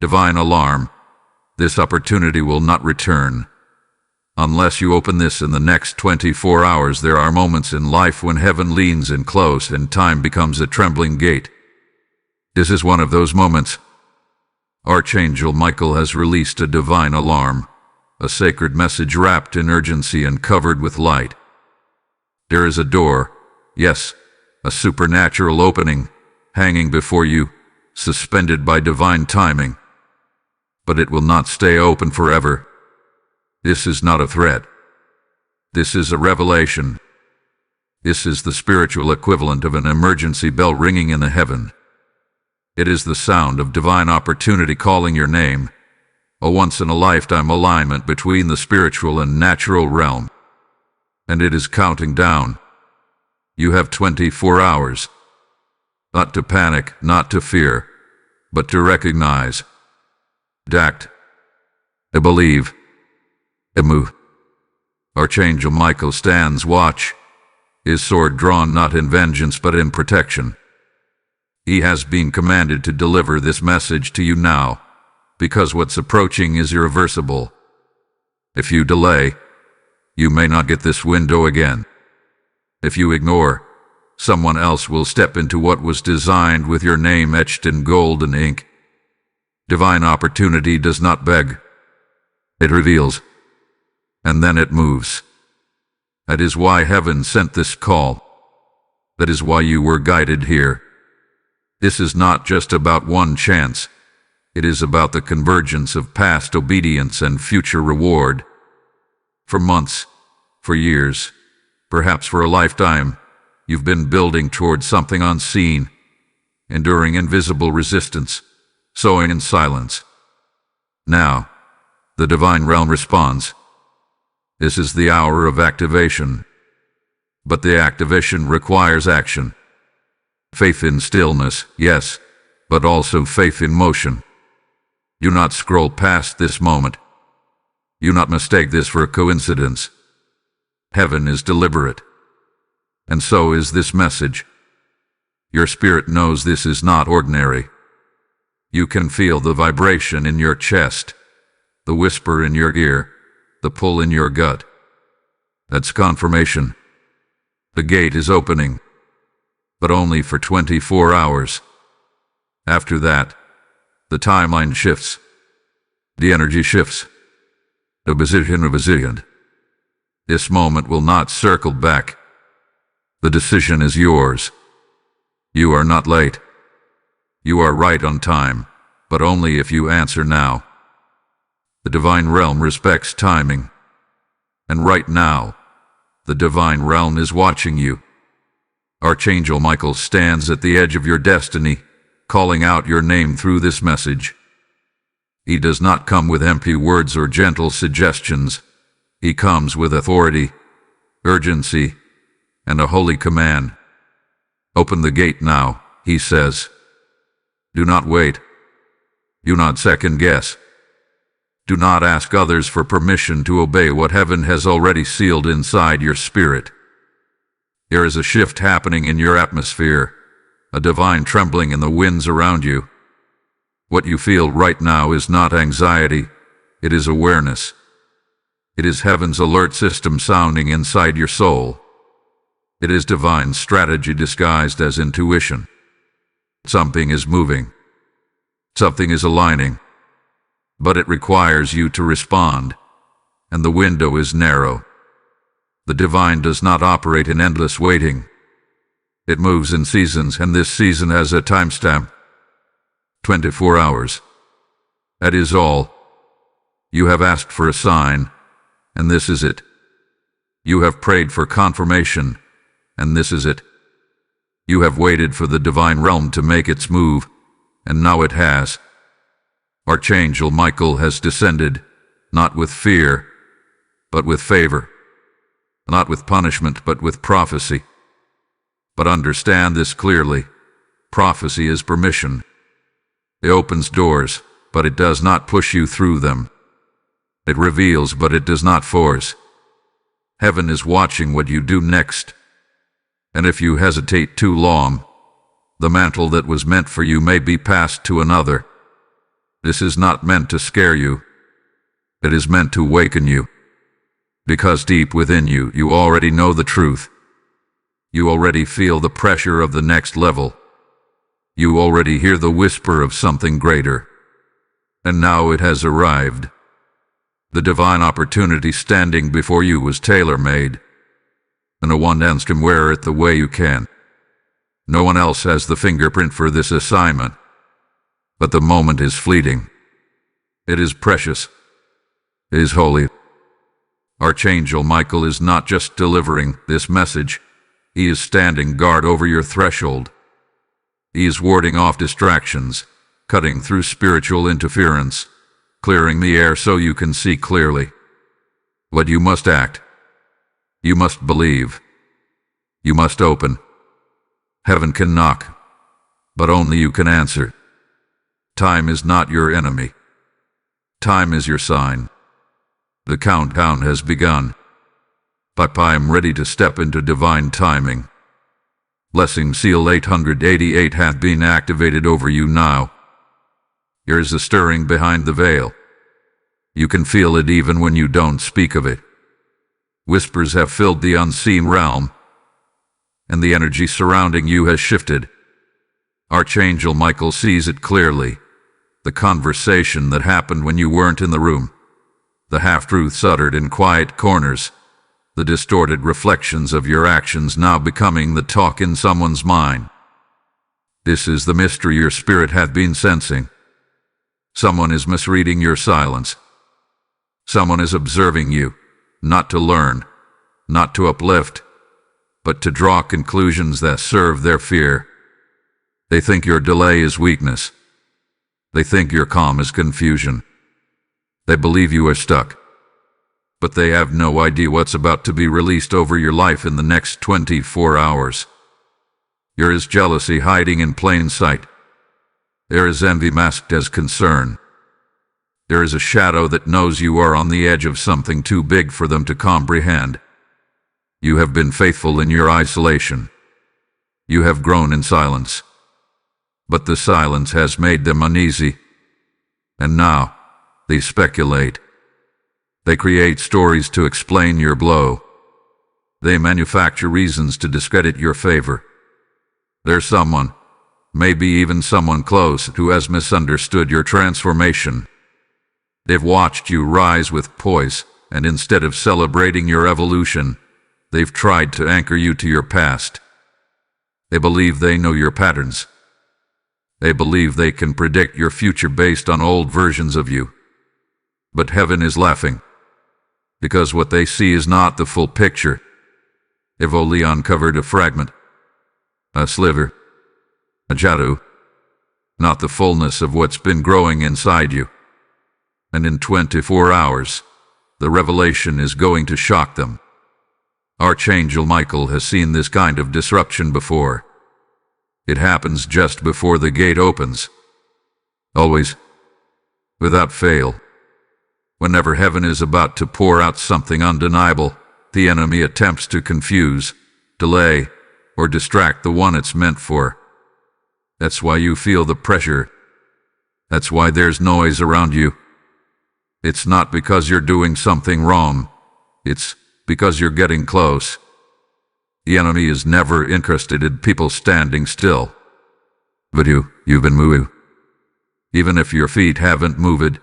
Divine alarm. This opportunity will not return. Unless you open this in the next 24 hours, there are moments in life when heaven leans in close and time becomes a trembling gate. This is one of those moments. Archangel Michael has released a divine alarm, a sacred message wrapped in urgency and covered with light. There is a door, yes, a supernatural opening, hanging before you, suspended by divine timing. But it will not stay open forever. This is not a threat. This is a revelation. This is the spiritual equivalent of an emergency bell ringing in the heaven. It is the sound of divine opportunity calling your name, a once-in-a-lifetime alignment between the spiritual and natural realm. And it is counting down. You have 24 hours. Not to panic, not to fear, but to recognize. Act. Believe. Move. Archangel Michael stands watch, his sword drawn not in vengeance but in protection. He has been commanded to deliver this message to you now, because what's approaching is irreversible. If you delay, you may not get this window again. If you ignore, someone else will step into what was designed with your name etched in golden ink. Divine opportunity does not beg. It reveals. And then it moves. That is why heaven sent this call. That is why you were guided here. This is not just about one chance. It is about the convergence of past obedience and future reward. For months, for years, perhaps for a lifetime, you've been building towards something unseen, enduring invisible resistance, sowing in silence. Now, the divine realm responds. This is the hour of activation. But the activation requires action. Faith in stillness, yes, but also faith in motion. Do not scroll past this moment. Do not mistake this for a coincidence. Heaven is deliberate. And so is this message. Your spirit knows this is not ordinary. You can feel the vibration in your chest, the whisper in your ear, the pull in your gut. That's confirmation. The gate is opening, but only for 24 hours. After that, the timeline shifts. The energy shifts. The position. This moment will not circle back. The decision is yours. You are not late. You are right on time, but only if you answer now. The divine realm respects timing. And right now, the divine realm is watching you. Archangel Michael stands at the edge of your destiny, calling out your name through this message. He does not come with empty words or gentle suggestions. He comes with authority, urgency, and a holy command. Open the gate now, he says. Do not wait. Do not second guess. Do not ask others for permission to obey what heaven has already sealed inside your spirit. There is a shift happening in your atmosphere, a divine trembling in the winds around you. What you feel right now is not anxiety, it is awareness. It is heaven's alert system sounding inside your soul. It is divine strategy disguised as intuition. Something is moving. Something is aligning. But it requires you to respond, and the window is narrow. The divine does not operate in endless waiting. It moves in seasons, and this season has a timestamp. 24 hours. That is all. You have asked for a sign, and this is it. You have prayed for confirmation, and this is it. You have waited for the divine realm to make its move, and now it has. Archangel Michael has descended, not with fear, but with favor. Not with punishment, but with prophecy. But understand this clearly. Prophecy is permission. It opens doors, but it does not push you through them. It reveals, but it does not force. Heaven is watching what you do next. And if you hesitate too long, the mantle that was meant for you may be passed to another. This is not meant to scare you. It is meant to waken you. Because deep within you, you already know the truth. You already feel the pressure of the next level. You already hear the whisper of something greater. And now it has arrived. The divine opportunity standing before you was tailor-made. And no one else can wear it the way you can. No one else has the fingerprint for this assignment. But the moment is fleeting. It is precious. It is holy. Archangel Michael is not just delivering this message. He is standing guard over your threshold. He is warding off distractions, cutting through spiritual interference, clearing the air so you can see clearly. But you must act. You must believe. You must open. Heaven can knock, but only you can answer. Time is not your enemy. Time is your sign. The countdown has begun. I am ready to step into divine timing. Blessing Seal 888 hath been activated over you now. There is a stirring behind the veil. You can feel it even when you don't speak of it. Whispers have filled the unseen realm, and the energy surrounding you has shifted. Archangel Michael sees it clearly. The conversation that happened when you weren't in the room. The half-truths uttered in quiet corners. The distorted reflections of your actions now becoming the talk in someone's mind. This is the mystery your spirit hath been sensing. Someone is misreading your silence. Someone is observing you, not to learn, not to uplift, but to draw conclusions that serve their fear. They think your delay is weakness. They think your calm is confusion. They believe you are stuck. But they have no idea what's about to be released over your life in the next 24 hours. There is jealousy hiding in plain sight. There is envy masked as concern. There is a shadow that knows you are on the edge of something too big for them to comprehend. You have been faithful in your isolation. You have grown in silence. But the silence has made them uneasy. And now, they speculate. They create stories to explain your blow. They manufacture reasons to discredit your favor. There's someone, maybe even someone close, who has misunderstood your transformation. They've watched you rise with poise, and instead of celebrating your evolution, they've tried to anchor you to your past. They believe they know your patterns. They believe they can predict your future based on old versions of you. But heaven is laughing, because what they see is not the full picture. They've only uncovered a fragment, a sliver, a jadu, not the fullness of what's been growing inside you. And in 24 hours, the revelation is going to shock them. Archangel Michael has seen this kind of disruption before. It happens just before the gate opens. Always. Without fail. Whenever heaven is about to pour out something undeniable, the enemy attempts to confuse, delay, or distract the one it's meant for. That's why you feel the pressure. That's why there's noise around you. It's not because you're doing something wrong. It's because you're getting close. The enemy is never interested in people standing still. But you've been moving. Even if your feet haven't moved,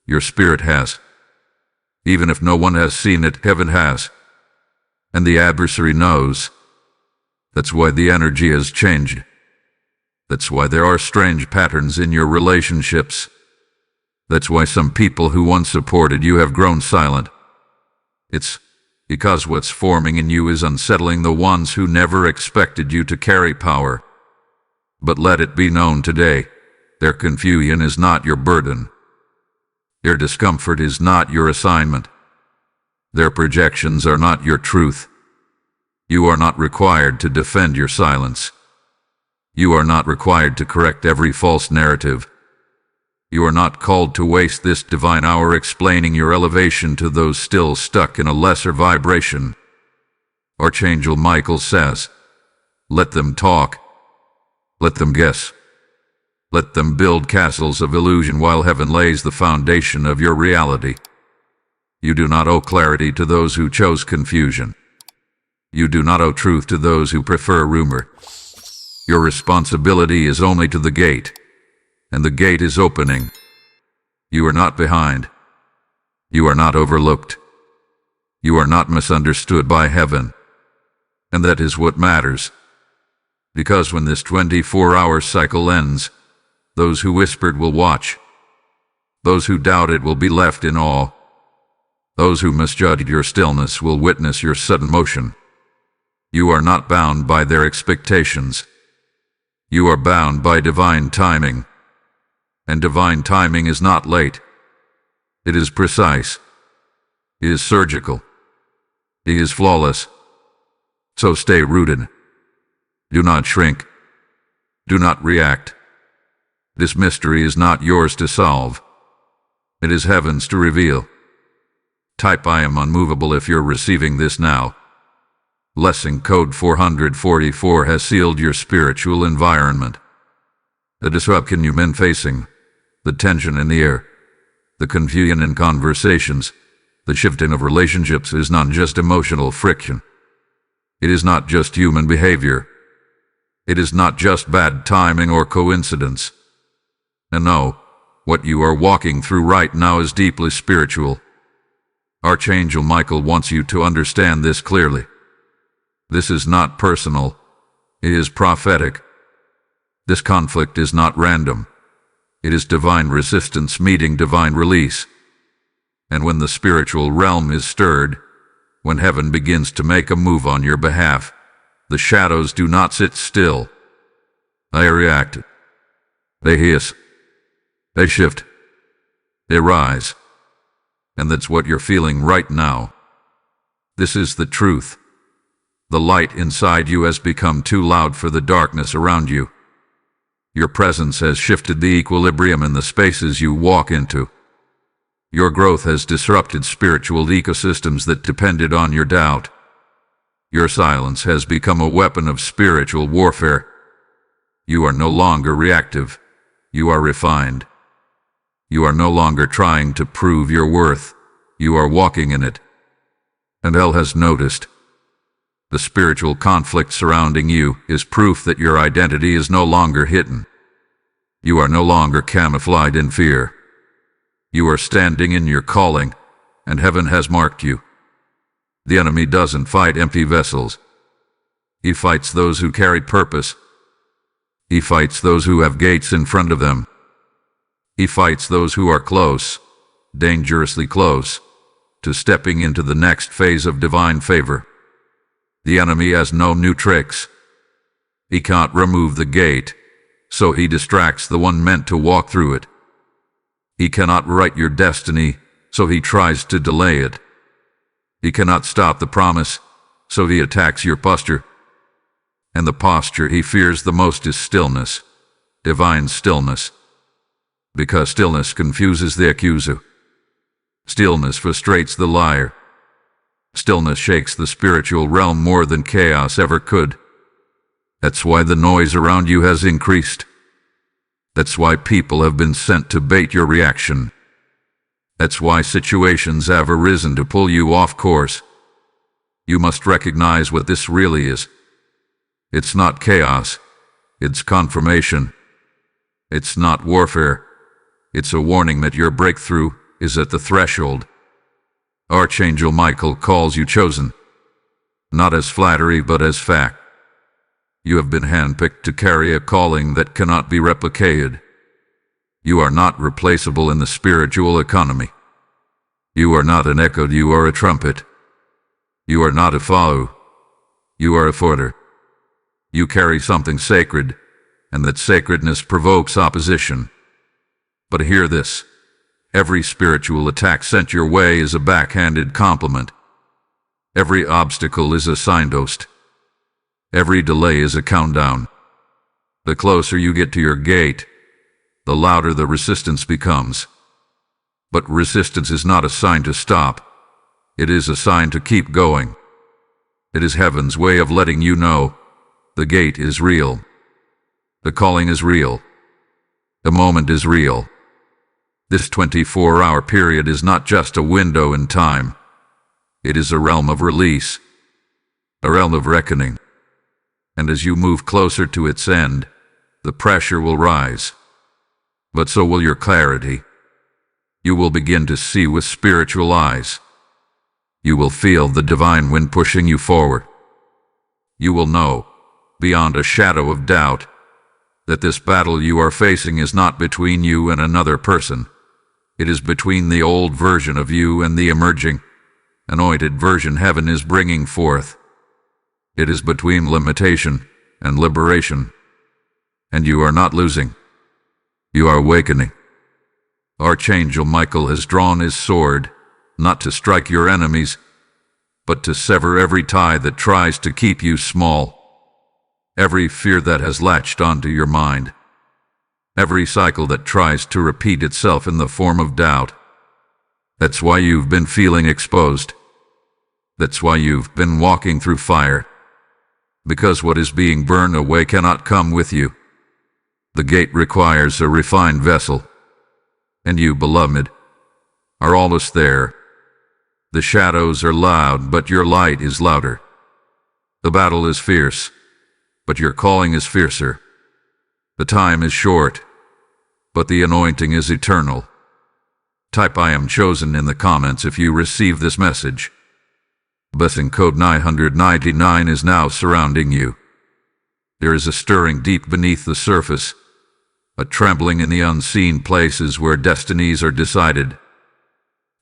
your spirit has. Even if no one has seen it, heaven has. And the adversary knows. That's why the energy has changed. That's why there are strange patterns in your relationships. That's why some people who once supported you have grown silent. It's because what's forming in you is unsettling the ones who never expected you to carry power. But let it be known today, their confusion is not your burden. Their discomfort is not your assignment. Their projections are not your truth. You are not required to defend your silence. You are not required to correct every false narrative. You are not called to waste this divine hour explaining your elevation to those still stuck in a lesser vibration. Archangel Michael says, let them talk. Let them guess. Let them build castles of illusion while heaven lays the foundation of your reality. You do not owe clarity to those who chose confusion. You do not owe truth to those who prefer rumor. Your responsibility is only to the gate, and the gate is opening. You are not behind. You are not overlooked. You are not misunderstood by heaven. And that is what matters. Because when this 24-hour cycle ends, those who whispered will watch. Those who doubted will be left in awe. Those who misjudged your stillness will witness your sudden motion. You are not bound by their expectations. You are bound by divine timing. And divine timing is not late. It is precise. It is surgical. It is flawless. So stay rooted. Do not shrink. Do not react. This mystery is not yours to solve. It is heaven's to reveal. Type I am unmovable if you're receiving this now. Blessing code 444 has sealed your spiritual environment. The disruption you've been facing, the tension in the air, the confusion in conversations, the shifting of relationships is not just emotional friction. It is not just human behavior. It is not just bad timing or coincidence. And no, what you are walking through right now is deeply spiritual. Archangel Michael wants you to understand this clearly. This is not personal. It is prophetic. This conflict is not random. It is divine resistance meeting divine release. And when the spiritual realm is stirred, when heaven begins to make a move on your behalf, the shadows do not sit still. They react. They hiss. They shift. They rise. And that's what you're feeling right now. This is the truth. The light inside you has become too loud for the darkness around you. Your presence has shifted the equilibrium in the spaces you walk into. Your growth has disrupted spiritual ecosystems that depended on your doubt. Your silence has become a weapon of spiritual warfare. You are no longer reactive. You are refined. You are no longer trying to prove your worth. You are walking in it. And hell has noticed. The spiritual conflict surrounding you is proof that your identity is no longer hidden. You are no longer camouflaged in fear. You are standing in your calling, and heaven has marked you. The enemy doesn't fight empty vessels. He fights those who carry purpose. He fights those who have gates in front of them. He fights those who are close, dangerously close, to stepping into the next phase of divine favor. The enemy has no new tricks. He can't remove the gate, so he distracts the one meant to walk through it. He cannot write your destiny, so he tries to delay it. He cannot stop the promise, so he attacks your posture. And the posture he fears the most is stillness, divine stillness. Because stillness confuses the accuser. Stillness frustrates the liar. Stillness shakes the spiritual realm more than chaos ever could. That's why the noise around you has increased. That's why people have been sent to bait your reaction. That's why situations have arisen to pull you off course. You must recognize what this really is. It's not chaos. It's confirmation. It's not warfare. It's a warning that your breakthrough is at the threshold. Archangel Michael calls you chosen, not as flattery but as fact. You have been handpicked to carry a calling that cannot be replicated. You are not replaceable in the spiritual economy. You are not an echo, you are a trumpet. You are not a follow. You are a forder. You carry something sacred, and that sacredness provokes opposition. But hear this. Every spiritual attack sent your way is a backhanded compliment. Every obstacle is a signpost. Every delay is a countdown. The closer you get to your gate, the louder the resistance becomes. But resistance is not a sign to stop. It is a sign to keep going. It is heaven's way of letting you know the gate is real. The calling is real. The moment is real. This 24-hour period is not just a window in time. It is a realm of release, a realm of reckoning. And as you move closer to its end, the pressure will rise. But so will your clarity. You will begin to see with spiritual eyes. You will feel the divine wind pushing you forward. You will know, beyond a shadow of doubt, that this battle you are facing is not between you and another person. It is between the old version of you and the emerging, anointed version heaven is bringing forth. It is between limitation and liberation. And you are not losing. You are awakening. Archangel Michael has drawn his sword, not to strike your enemies, but to sever every tie that tries to keep you small, every fear that has latched onto your mind, every cycle that tries to repeat itself in the form of doubt. That's why you've been feeling exposed. That's why you've been walking through fire. Because what is being burned away cannot come with you. The gate requires a refined vessel. And you, beloved, are almost there. The shadows are loud, but your light is louder. The battle is fierce, but your calling is fiercer. The time is short, but the anointing is eternal. Type "I am chosen" in the comments if you receive this message. Blessing code 999 is now surrounding you. There is a stirring deep beneath the surface, a trembling in the unseen places where destinies are decided.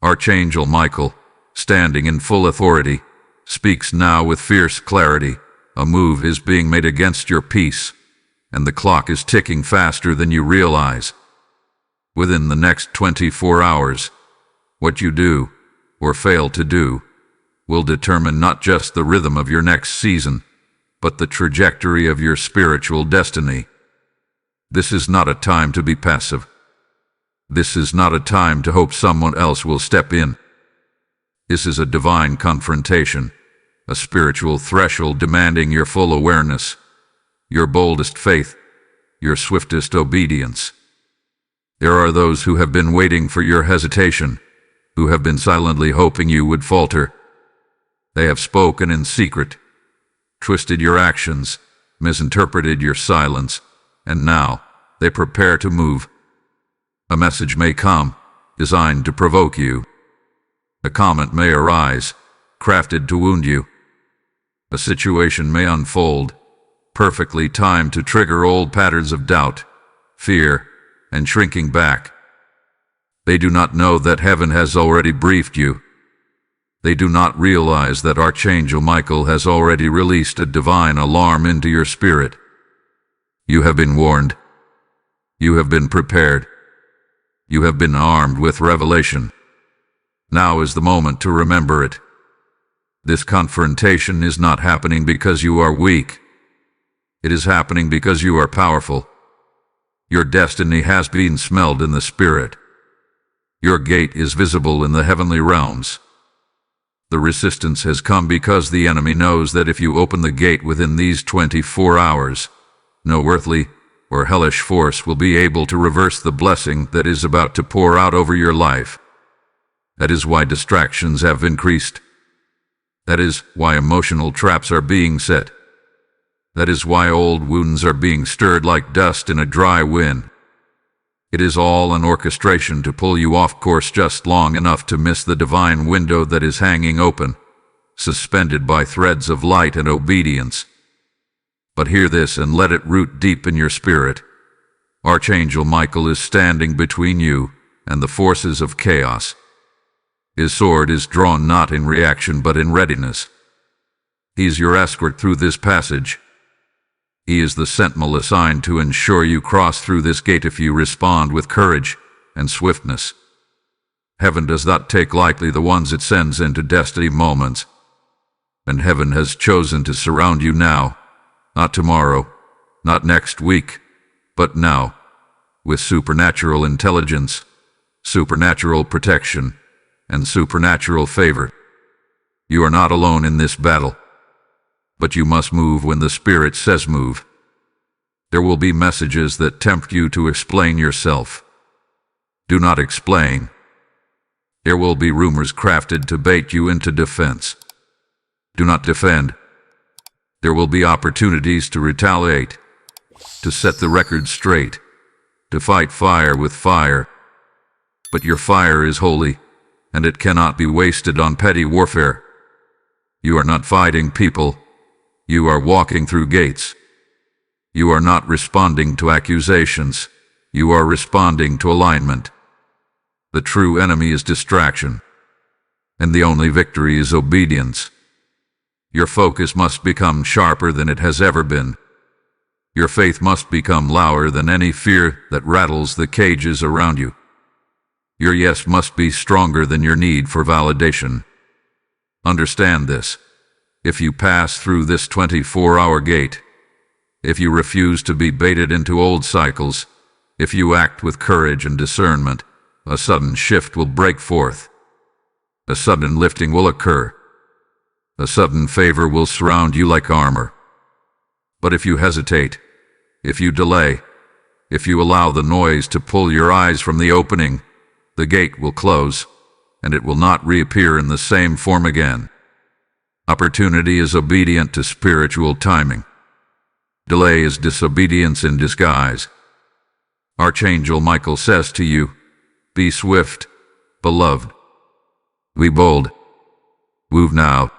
Archangel Michael, standing in full authority, speaks now with fierce clarity. A move is being made against your peace, and the clock is ticking faster than you realize. Within the next 24 hours, what you do, or fail to do, will determine not just the rhythm of your next season, but the trajectory of your spiritual destiny. This is not a time to be passive. This is not a time to hope someone else will step in. This is a divine confrontation, a spiritual threshold demanding your full awareness, your boldest faith, your swiftest obedience. There are those who have been waiting for your hesitation, who have been silently hoping you would falter. They have spoken in secret, twisted your actions, misinterpreted your silence, and now they prepare to move. A message may come, designed to provoke you. A comment may arise, crafted to wound you. A situation may unfold, perfectly timed to trigger old patterns of doubt, fear, and shrinking back. They do not know that heaven has already briefed you. They do not realize that Archangel Michael has already released a divine alarm into your spirit. You have been warned. You have been prepared. You have been armed with revelation. Now is the moment to remember it. This confrontation is not happening because you are weak. It is happening because you are powerful. Your destiny has been smelled in the spirit. Your gate is visible in the heavenly realms. The resistance has come because the enemy knows that if you open the gate within these 24 hours, no earthly or hellish force will be able to reverse the blessing that is about to pour out over your life. That is why distractions have increased. That is why emotional traps are being set. That is why old wounds are being stirred like dust in a dry wind. It is all an orchestration to pull you off course just long enough to miss the divine window that is hanging open, suspended by threads of light and obedience. But hear this and let it root deep in your spirit. Archangel Michael is standing between you and the forces of chaos. His sword is drawn not in reaction but in readiness. He is your escort through this passage. He is the sentinel assigned to ensure you cross through this gate if you respond with courage and swiftness. Heaven does not take lightly the ones it sends into destiny moments. And heaven has chosen to surround you now, not tomorrow, not next week, but now, with supernatural intelligence, supernatural protection, and supernatural favor. You are not alone in this battle, but you must move when the Spirit says move. There will be messages that tempt you to explain yourself. Do not explain. There will be rumors crafted to bait you into defense. Do not defend. There will be opportunities to retaliate, to set the record straight, to fight fire with fire. But your fire is holy, and it cannot be wasted on petty warfare. You are not fighting people. You are walking through gates. You are not responding to accusations. You are responding to alignment. The true enemy is distraction, and the only victory is obedience. Your focus must become sharper than it has ever been. Your faith must become louder than any fear that rattles the cages around you. Your yes must be stronger than your need for validation. Understand this. If you pass through this 24-hour gate, if you refuse to be baited into old cycles, if you act with courage and discernment, a sudden shift will break forth. A sudden lifting will occur. A sudden favor will surround you like armor. But if you hesitate, if you delay, if you allow the noise to pull your eyes from the opening, the gate will close, and it will not reappear in the same form again. Opportunity is obedient to spiritual timing. Delay is disobedience in disguise. Archangel Michael says to you, be swift, beloved. Be bold. Move now.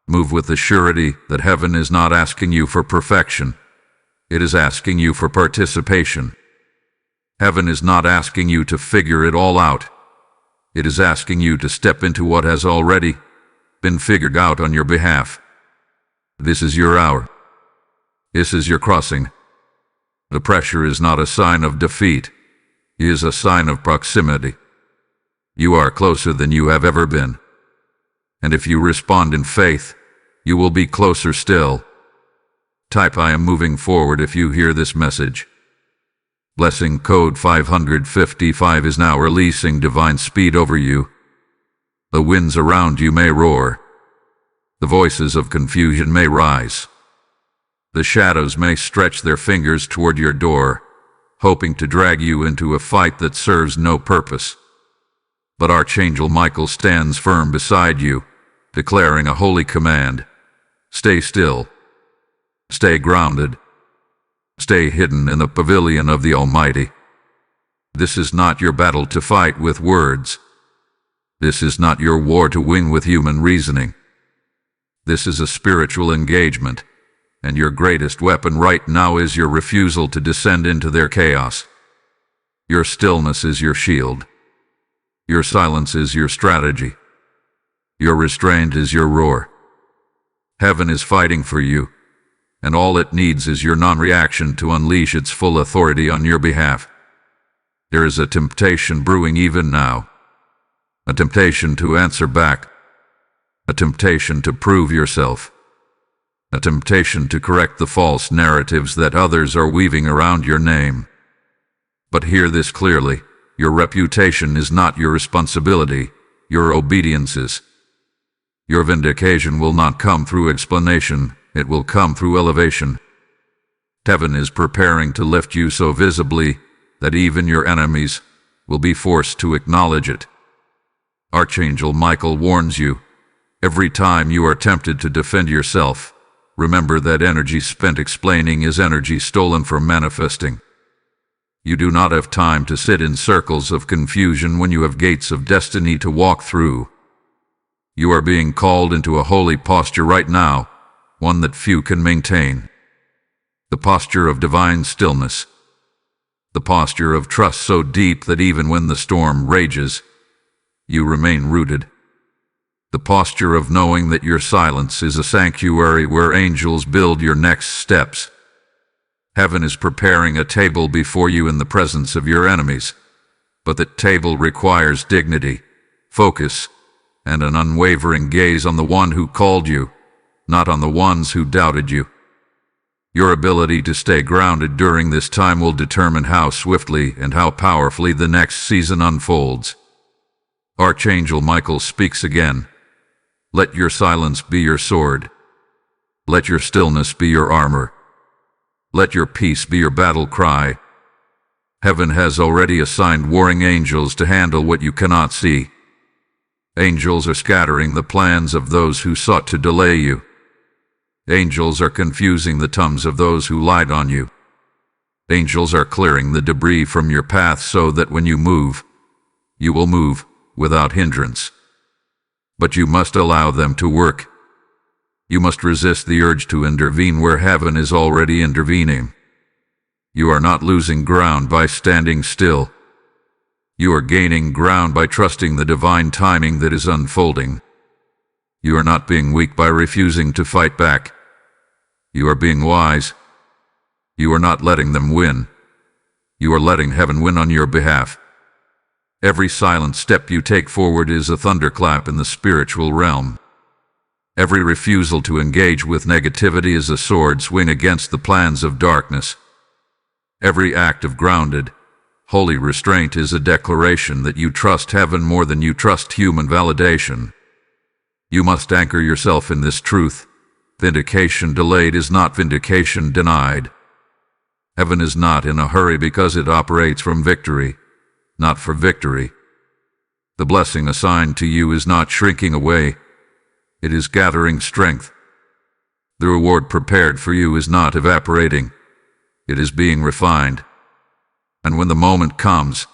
Move with the surety that heaven is not asking you for perfection. It is asking you for participation. Heaven is not asking you to figure it all out. It is asking you to step into what has already been figured out on your behalf. This is your hour. This is your crossing. The pressure is not a sign of defeat. It is a sign of proximity. You are closer than you have ever been. And if you respond in faith, you will be closer still. Type I am moving forward if you hear this message. Blessing code 555 is now releasing divine speed over you. The winds around you may roar. The voices of confusion may rise. The shadows may stretch their fingers toward your door, hoping to drag you into a fight that serves no purpose. But Archangel Michael stands firm beside you, declaring a holy command. Stay still. Stay grounded. Stay hidden in the pavilion of the Almighty. This is not your battle to fight with words. This is not your war to win with human reasoning. This is a spiritual engagement, and your greatest weapon right now is your refusal to descend into their chaos. Your stillness is your shield. Your silence is your strategy. Your restraint is your roar. Heaven is fighting for you, and all it needs is your non-reaction to unleash its full authority on your behalf. There is a temptation brewing even now. A temptation to answer back. A temptation to prove yourself. A temptation to correct the false narratives that others are weaving around your name. But hear this clearly. Your reputation is not your responsibility. Your obedience is. Your vindication will not come through explanation. It will come through elevation. Heaven is preparing to lift you so visibly that even your enemies will be forced to acknowledge it. Archangel Michael warns you, every time you are tempted to defend yourself, remember that energy spent explaining is energy stolen from manifesting. You do not have time to sit in circles of confusion when you have gates of destiny to walk through. You are being called into a holy posture right now, one that few can maintain. The posture of divine stillness. The posture of trust so deep that even when the storm rages, you remain rooted. The posture of knowing that your silence is a sanctuary where angels build your next steps. Heaven is preparing a table before you in the presence of your enemies, but that table requires dignity, focus, and an unwavering gaze on the one who called you, not on the ones who doubted you. Your ability to stay grounded during this time will determine how swiftly and how powerfully the next season unfolds. Archangel Michael speaks again. Let your silence be your sword. Let your stillness be your armor. Let your peace be your battle cry. Heaven has already assigned warring angels to handle what you cannot see. Angels are scattering the plans of those who sought to delay you. Angels are confusing the tongues of those who lied on you. Angels are clearing the debris from your path so that when you move, you will move without hindrance. But you must allow them to work. You must resist the urge to intervene where heaven is already intervening. You are not losing ground by standing still. You are gaining ground by trusting the divine timing that is unfolding. You are not being weak by refusing to fight back. You are being wise. You are not letting them win. You are letting heaven win on your behalf. Every silent step you take forward is a thunderclap in the spiritual realm. Every refusal to engage with negativity is a sword swing against the plans of darkness. Every act of grounded, holy restraint is a declaration that you trust heaven more than you trust human validation. You must anchor yourself in this truth. Vindication delayed is not vindication denied. Heaven is not in a hurry because it operates from victory, not for victory. The blessing assigned to you is not shrinking away. It is gathering strength. The reward prepared for you is not evaporating. It is being refined. And when the moment comes,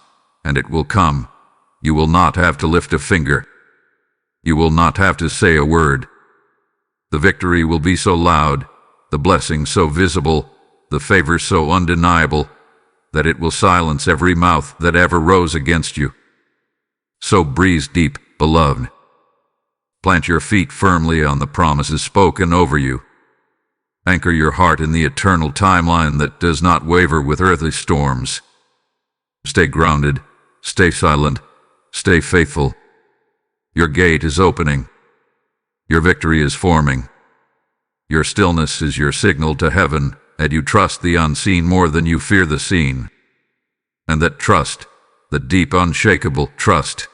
and it will come, you will not have to lift a finger. You will not have to say a word. The victory will be so loud, the blessing so visible, the favor so undeniable, that it will silence every mouth that ever rose against you. So breathe deep, beloved. Plant your feet firmly on the promises spoken over you. Anchor your heart in the eternal timeline that does not waver with earthly storms. Stay grounded, stay silent, stay faithful. Your gate is opening. Your victory is forming. Your stillness is your signal to heaven, and you trust the unseen more than you fear the seen. And that trust, the deep, unshakable trust,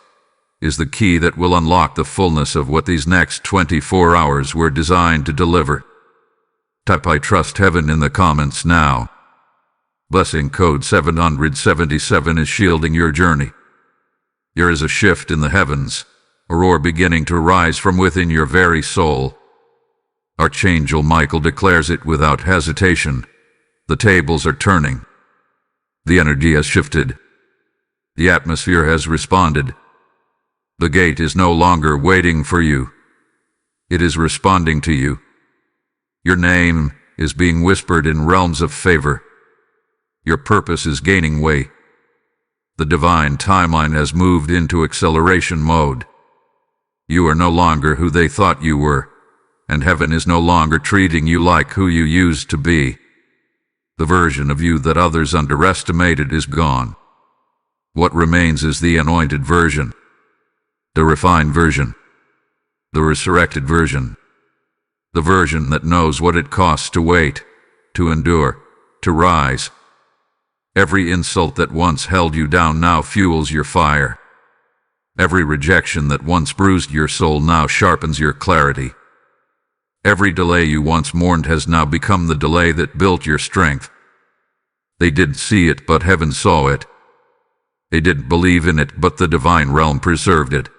is the key that will unlock the fullness of what these next 24 hours were designed to deliver. Type "I trust heaven" in the comments now. Blessing code 777 is shielding your journey. There is a shift in the heavens, a roar beginning to rise from within your very soul. Archangel Michael declares it without hesitation. The tables are turning. The energy has shifted. The atmosphere has responded. The gate is no longer waiting for you. It is responding to you. Your name is being whispered in realms of favor. Your purpose is gaining weight. The divine timeline has moved into acceleration mode. You are no longer who they thought you were, and heaven is no longer treating you like who you used to be. The version of you that others underestimated is gone. What remains is the anointed version, the refined version, the resurrected version, the version that knows what it costs to wait, to endure, to rise. Every insult that once held you down now fuels your fire. Every rejection that once bruised your soul now sharpens your clarity. Every delay you once mourned has now become the delay that built your strength. They didn't see it, but heaven saw it. They didn't believe in it, but the divine realm preserved it.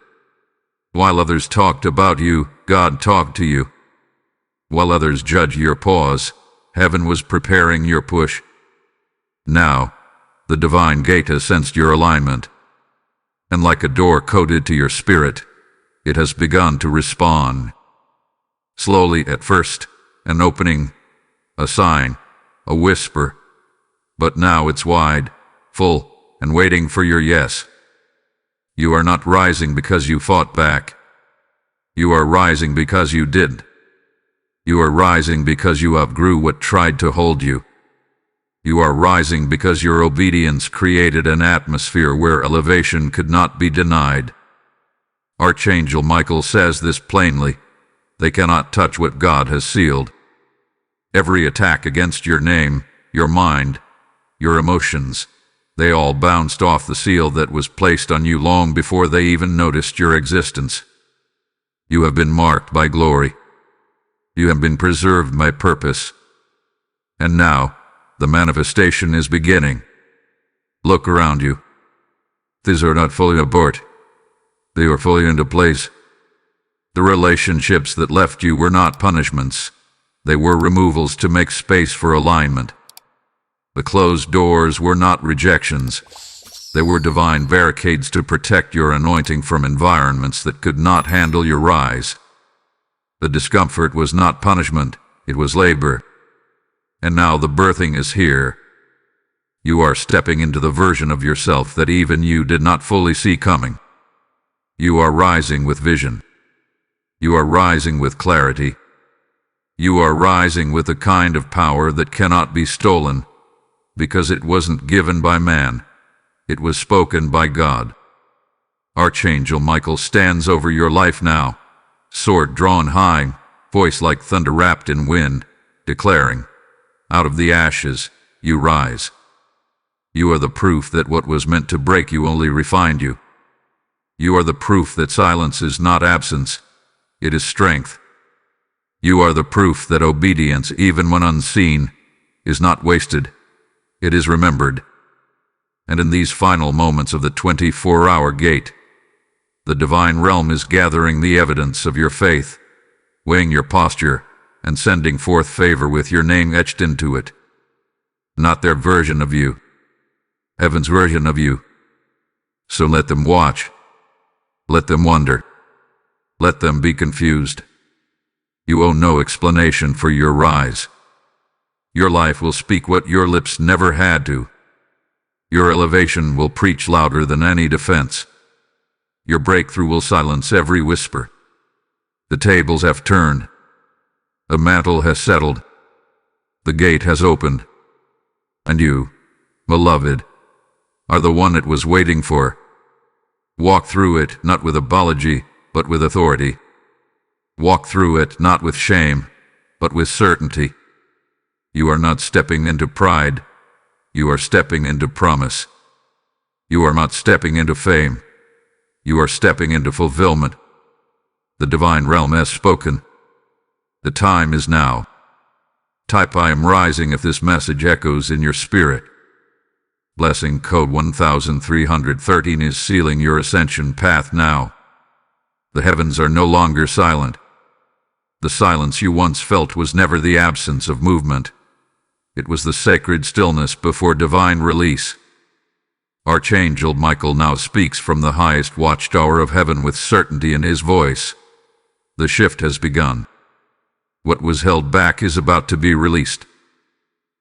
While others talked about you, God talked to you. While others judged your pause, heaven was preparing your push. Now, the divine gate has sensed your alignment, and like a door coded to your spirit, it has begun to respond. Slowly at first, an opening, a sign, a whisper, but now it's wide, full, and waiting for your yes. You are not rising because you fought back. You are rising because you did. You are rising because you outgrew what tried to hold you. You are rising because your obedience created an atmosphere where elevation could not be denied. Archangel Michael says this plainly: they cannot touch what God has sealed. Every attack against your name, your mind, your emotions, they all bounced off the seal that was placed on you long before they even noticed your existence. You have been marked by glory. You have been preserved by purpose. And now, the manifestation is beginning. Look around you. These are not fully abort. They are fully into place. The relationships that left you were not punishments. They were removals to make space for alignment. The closed doors were not rejections. They were divine barricades to protect your anointing from environments that could not handle your rise. The discomfort was not punishment, it was labor. And now the birthing is here. You are stepping into the version of yourself that even you did not fully see coming. You are rising with vision. You are rising with clarity. You are rising with a kind of power that cannot be stolen, because it wasn't given by man. It was spoken by God. Archangel Michael stands over your life now, sword drawn high, voice like thunder wrapped in wind, declaring, out of the ashes, you rise. You are the proof that what was meant to break you only refined you. You are the proof that silence is not absence, it is strength. You are the proof that obedience, even when unseen, is not wasted, it is remembered. And in these final moments of the 24-hour gate, the divine realm is gathering the evidence of your faith, weighing your posture, and sending forth favor with your name etched into it. Not their version of you, heaven's version of you. So let them watch. Let them wonder. Let them be confused. You owe no explanation for your rise. Your life will speak what your lips never had to. Your elevation will preach louder than any defense. Your breakthrough will silence every whisper. The tables have turned. A mantle has settled. The gate has opened. And you, beloved, are the one it was waiting for. Walk through it not with apology, but with authority. Walk through it not with shame, but with certainty. You are not stepping into pride. You are stepping into promise. You are not stepping into fame. You are stepping into fulfillment. The divine realm has spoken. The time is now. Type I am rising if this message echoes in your spirit. Blessing code 1313 is sealing your ascension path now. The heavens are no longer silent. The silence you once felt was never the absence of movement. It was the sacred stillness before divine release. Archangel Michael now speaks from the highest watchtower of heaven with certainty in his voice. The shift has begun. What was held back is about to be released.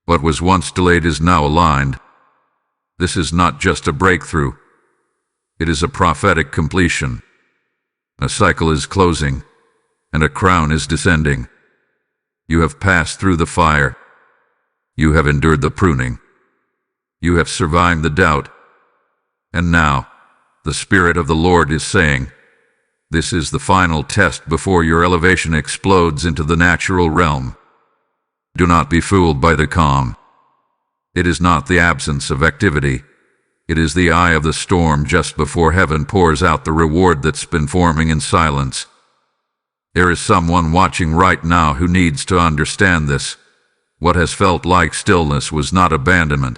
What was once delayed is now aligned. This is not just a breakthrough. It is a prophetic completion. A cycle is closing, and a crown is descending. You have passed through the fire. You have endured the pruning. You have survived the doubt. And now, the Spirit of the Lord is saying, this is the final test before your elevation explodes into the natural realm. Do not be fooled by the calm. It is not the absence of activity. It is the eye of the storm just before heaven pours out the reward that's been forming in silence. There is someone watching right now who needs to understand this. What has felt like stillness was not abandonment.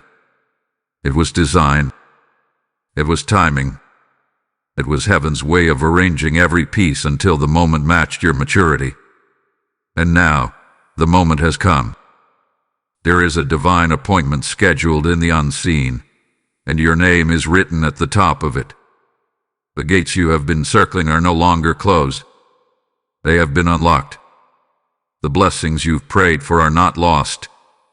It was design. It was timing. It was heaven's way of arranging every piece until the moment matched your maturity. And now, the moment has come. There is a divine appointment scheduled in the unseen, and your name is written at the top of it. The gates you have been circling are no longer closed. They have been unlocked. The blessings you've prayed for are not lost.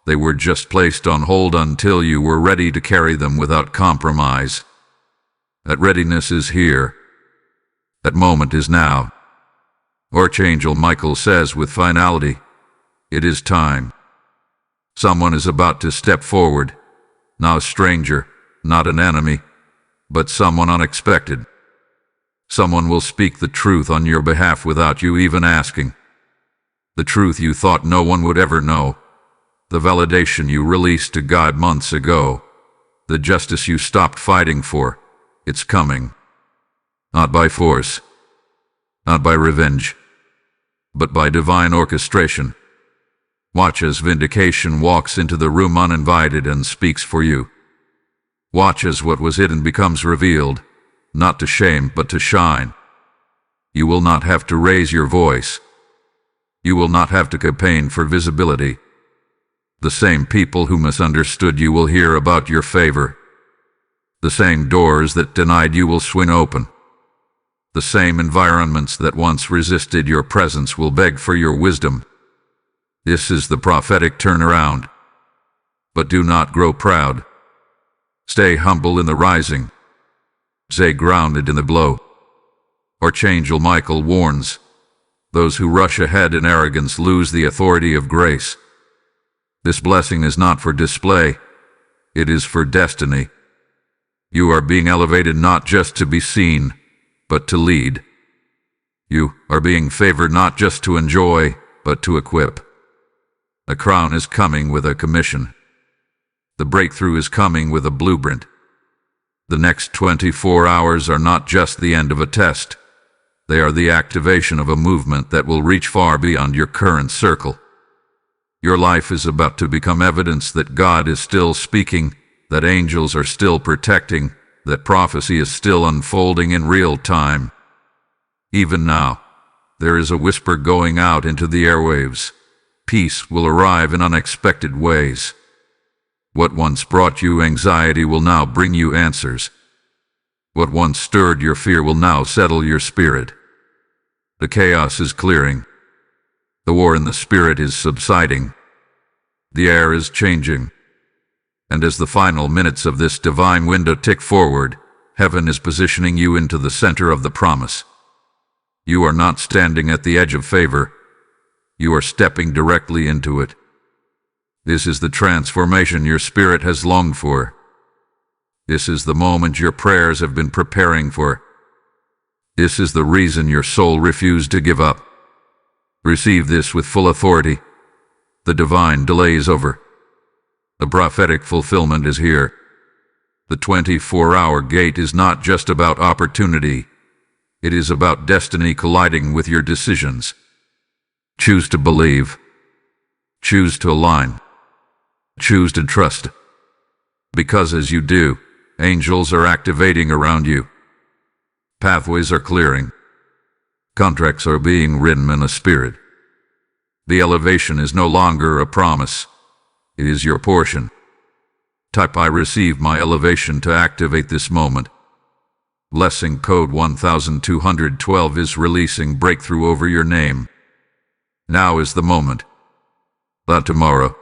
They were just placed on hold until you were ready to carry them without compromise. That readiness is here. That moment is now. Archangel Michael says with finality, it is time. Someone is about to step forward, not a stranger, not an enemy, but someone unexpected. Someone will speak the truth on your behalf without you even asking. The truth you thought no one would ever know. The validation you released to God months ago. The justice you stopped fighting for. It's coming. Not by force. Not by revenge. But by divine orchestration. Watch as vindication walks into the room uninvited and speaks for you. Watch as what was hidden becomes revealed, not to shame but to shine. You will not have to raise your voice. You will not have to campaign for visibility. The same people who misunderstood you will hear about your favor. The same doors that denied you will swing open. The same environments that once resisted your presence will beg for your wisdom. This is the prophetic turnaround. But do not grow proud. Stay humble in the rising. Stay grounded in the blow. Archangel Michael warns, those who rush ahead in arrogance lose the authority of grace. This blessing is not for display. It is for destiny. You are being elevated not just to be seen, but to lead. You are being favored not just to enjoy, but to equip. A crown is coming with a commission. The breakthrough is coming with a blueprint. The next 24 hours are not just the end of a test. They are the activation of a movement that will reach far beyond your current circle. Your life is about to become evidence that God is still speaking, that angels are still protecting, that prophecy is still unfolding in real time. Even now, there is a whisper going out into the airwaves. Peace will arrive in unexpected ways. What once brought you anxiety will now bring you answers. What once stirred your fear will now settle your spirit. The chaos is clearing. The war in the spirit is subsiding. The air is changing. And as the final minutes of this divine window tick forward, heaven is positioning you into the center of the promise. You are not standing at the edge of favor. You are stepping directly into it. This is the transformation your spirit has longed for. This is the moment your prayers have been preparing for. This is the reason your soul refused to give up. Receive this with full authority. The divine delay is over. The prophetic fulfillment is here. The 24-hour gate is not just about opportunity. It is about destiny colliding with your decisions. Choose to believe. Choose to align. Choose to trust. Because as you do, angels are activating around you. Pathways are clearing. Contracts are being written in a spirit. The elevation is no longer a promise. It is your portion. Type "I receive my elevation" to activate this moment. Blessing code 1212 is releasing breakthrough over your name. Now is the moment. Not tomorrow.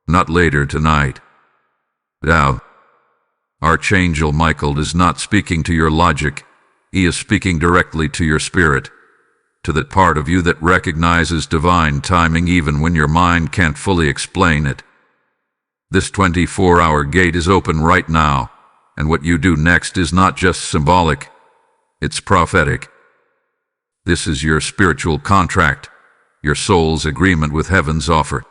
Not later tonight. Now. Archangel Michael is not speaking to your logic. He is speaking directly to your spirit, to that part of you that recognizes divine timing even when your mind can't fully explain it. This 24-hour gate is open right now, and what you do next is not just symbolic, it's prophetic. This is your spiritual contract, your soul's agreement with heaven's offer.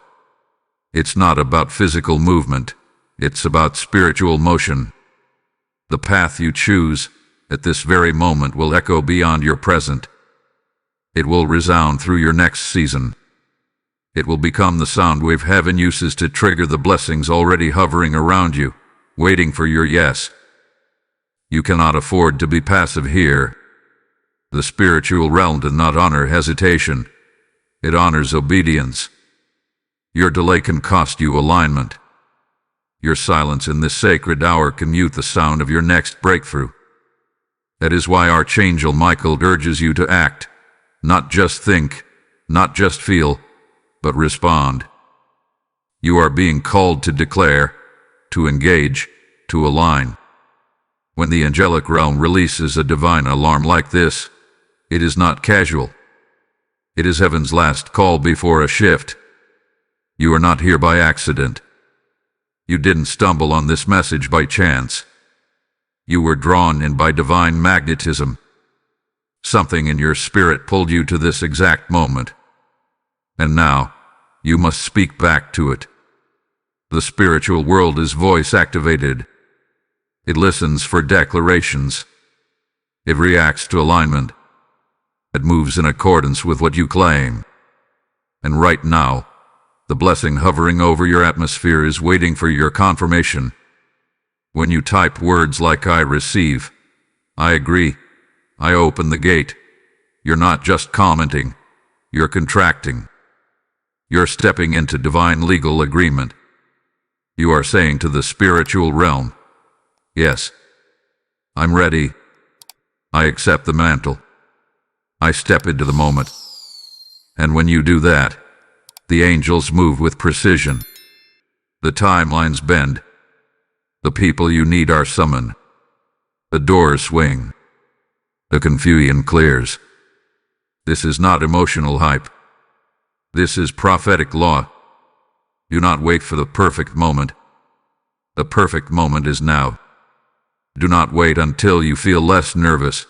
It's not about physical movement, it's about spiritual motion. The path you choose at this very moment will echo beyond your present. It will resound through your next season. It will become the sound wave heaven uses to trigger the blessings already hovering around you, waiting for your yes. You cannot afford to be passive here. The spiritual realm does not honor hesitation. It honors obedience. Your delay can cost you alignment. Your silence in this sacred hour can mute the sound of your next breakthrough. That is why Archangel Michael urges you to act, not just think, not just feel, but respond. You are being called to declare, to engage, to align. When the angelic realm releases a divine alarm like this, it is not casual. It is heaven's last call before a shift. You are not here by accident. You didn't stumble on this message by chance. You were drawn in by divine magnetism. Something in your spirit pulled you to this exact moment. And now, you must speak back to it. The spiritual world is voice activated. It listens for declarations. It reacts to alignment. It moves in accordance with what you claim. And right now, The blessing hovering over your atmosphere is waiting for your confirmation. When you type words like "I receive," "I agree," "I open the gate," you're not just commenting, you're contracting. You're stepping into divine legal agreement. You are saying to the spiritual realm, "Yes, I'm ready. I accept the mantle. I step into the moment." And when you do that, the angels move with precision. The timelines bend. The people you need are summoned. The doors swing. The confusion clears. This is not emotional hype. This is prophetic law. Do not wait for the perfect moment. The perfect moment is now. Do not wait until you feel less nervous.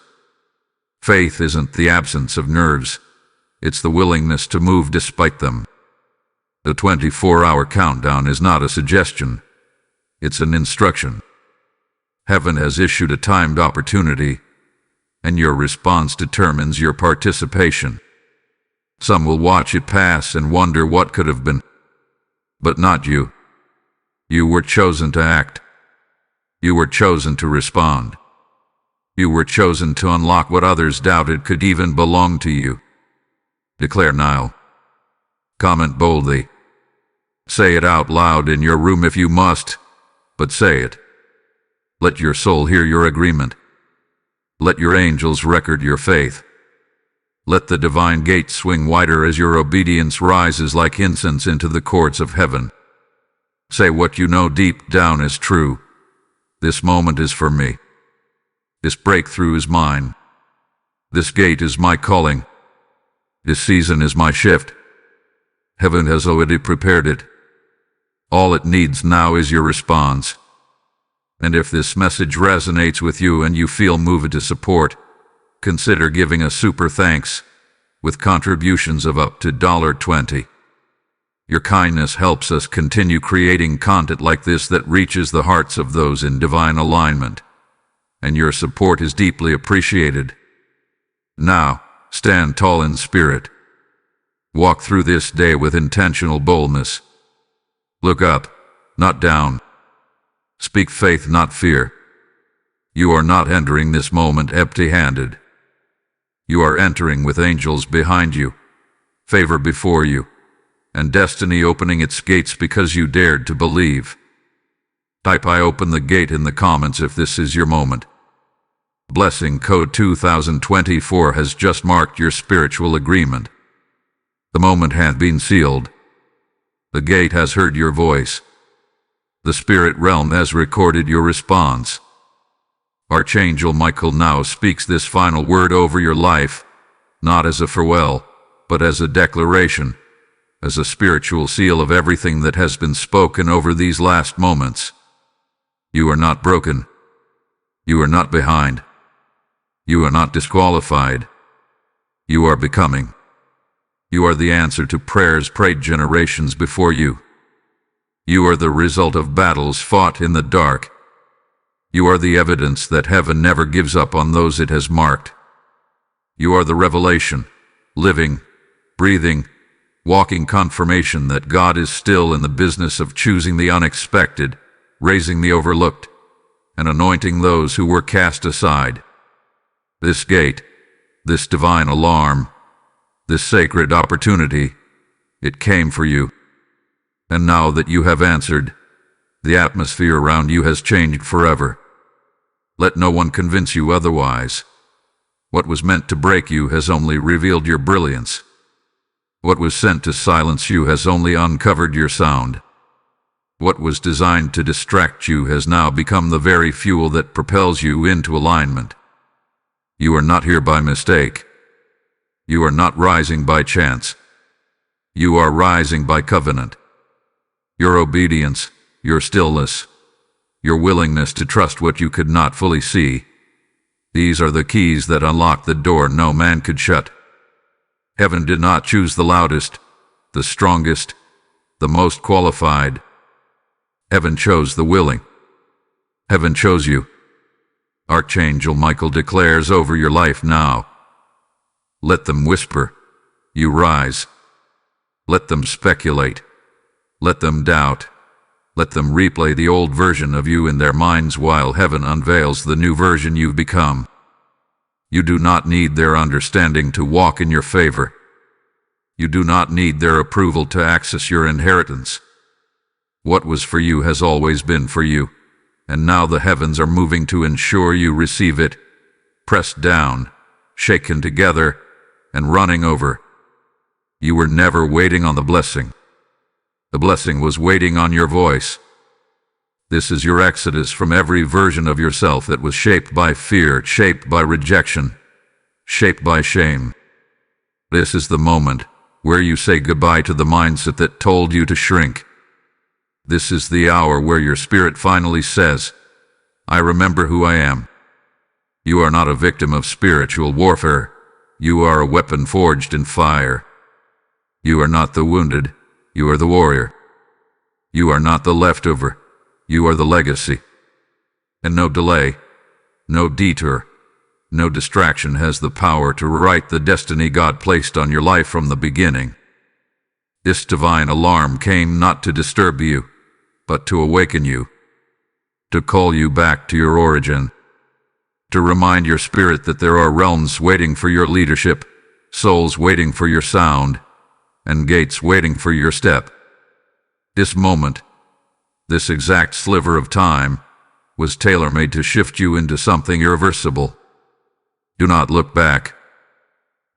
Faith isn't the absence of nerves. It's the willingness to move despite them. The 24-hour countdown is not a suggestion. It's an instruction. Heaven has issued a timed opportunity, and your response determines your participation. Some will watch it pass and wonder what could have been. But not you. You were chosen to act. You were chosen to respond. You were chosen to unlock what others doubted could even belong to you. Declare now. Comment boldly. Say it out loud in your room if you must, but say it. Let your soul hear your agreement. Let your angels record your faith. Let the divine gate swing wider as your obedience rises like incense into the courts of heaven. Say what you know deep down is true. This moment is for me. This breakthrough is mine. This gate is my calling. This season is my shift. Heaven has already prepared it. All it needs now is your response. And if this message resonates with you and you feel moved to support, consider giving a super thanks with contributions of up to $20. Your kindness helps us continue creating content like this that reaches the hearts of those in divine alignment, and your support is deeply appreciated. Now, stand tall in spirit. Walk through this day with intentional boldness. Look up, not down. Speak faith, not fear. You are not entering this moment empty-handed. You are entering with angels behind you, favor before you, and destiny opening its gates because you dared to believe. Type "I open the gate" in the comments if this is your moment. Blessing code 2024 has just marked your spiritual agreement. The moment hath been sealed. The gate has heard your voice. The spirit realm has recorded your response. Archangel Michael now speaks this final word over your life, not as a farewell, but as a declaration, as a spiritual seal of everything that has been spoken over these last moments. You are not broken. You are not behind. You are not disqualified. You are becoming. You are the answer to prayers prayed generations before you. You are the result of battles fought in the dark. You are the evidence that heaven never gives up on those it has marked. You are the revelation, living, breathing, walking confirmation that God is still in the business of choosing the unexpected, raising the overlooked, and anointing those who were cast aside. This gate, this divine alarm, this sacred opportunity, it came for you. And now that you have answered, the atmosphere around you has changed forever. Let no one convince you otherwise. What was meant to break you has only revealed your brilliance. What was sent to silence you has only uncovered your sound. What was designed to distract you has now become the very fuel that propels you into alignment. You are not here by mistake. You are not rising by chance. You are rising by covenant. Your obedience, your stillness, your willingness to trust what you could not fully see, these are the keys that unlock the door no man could shut. Heaven did not choose the loudest, the strongest, the most qualified. Heaven chose the willing. Heaven chose you. Archangel Michael declares over your life now. Let them whisper, you rise. Let them speculate, Let them doubt. Let them replay the old version of you in their minds while heaven unveils the new version you've become. You do not need their understanding to walk in your favor. You do not need their approval to access your inheritance. What was for you has always been for you, and now the heavens are moving to ensure you receive it, pressed down, shaken together, and running over. You were never waiting on the blessing. The blessing was waiting on your voice. This is your exodus from every version of yourself that was shaped by fear, shaped by rejection, shaped by shame. This is the moment where you say goodbye to the mindset that told you to shrink. This is the hour where your spirit finally says, I remember who I am. You are not a victim of spiritual warfare. You are a weapon forged in fire. You are not the wounded. You are the warrior. You are not the leftover. You are the legacy. And no delay, no detour, no distraction has the power to rewrite the destiny God placed on your life from the beginning. This divine alarm came not to disturb you, but to awaken you, to call you back to your origin, to remind your spirit that there are realms waiting for your leadership, souls waiting for your sound, and gates waiting for your step. This moment, this exact sliver of time, was tailor-made to shift you into something irreversible. Do not look back.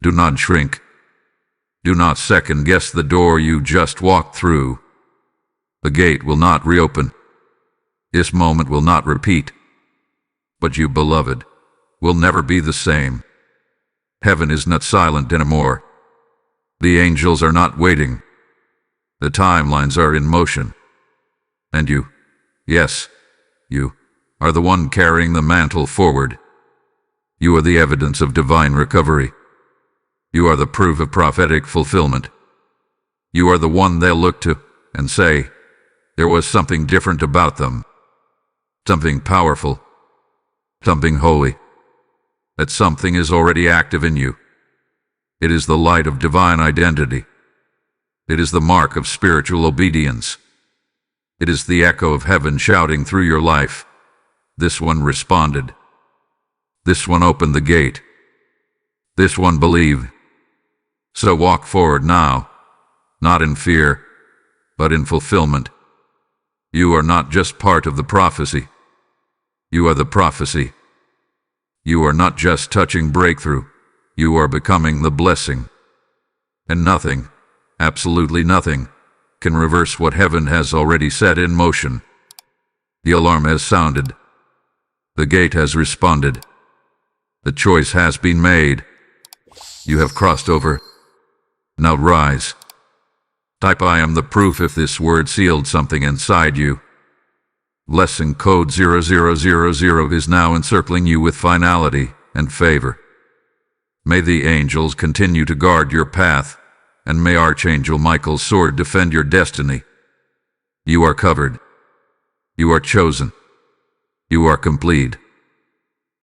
Do not shrink. Do not second-guess the door you just walked through. The gate will not reopen. This moment will not repeat. But you, beloved, will never be the same. Heaven is not silent anymore. The angels are not waiting. The timelines are in motion. And you, yes, you, are the one carrying the mantle forward. You are the evidence of divine recovery. You are the proof of prophetic fulfillment. You are the one they'll look to and say, there was something different about them. Something powerful. Something holy. That something is already active in you. It is the light of divine identity. It is the mark of spiritual obedience. It is the echo of heaven shouting through your life. This one responded. This one opened the gate. This one believed. So walk forward now, not in fear, but in fulfillment. You are not just part of the prophecy. You are the prophecy. You are not just touching breakthrough. You are becoming the blessing. And nothing, absolutely nothing, can reverse what heaven has already set in motion. The alarm has sounded. The gate has responded. The choice has been made. You have crossed over. Now rise. Type I am the proof if this word sealed something inside you. Blessing code 0000 is now encircling you with finality and favor. May the angels continue to guard your path, and may Archangel Michael's sword defend your destiny. You are covered. You are chosen. You are complete.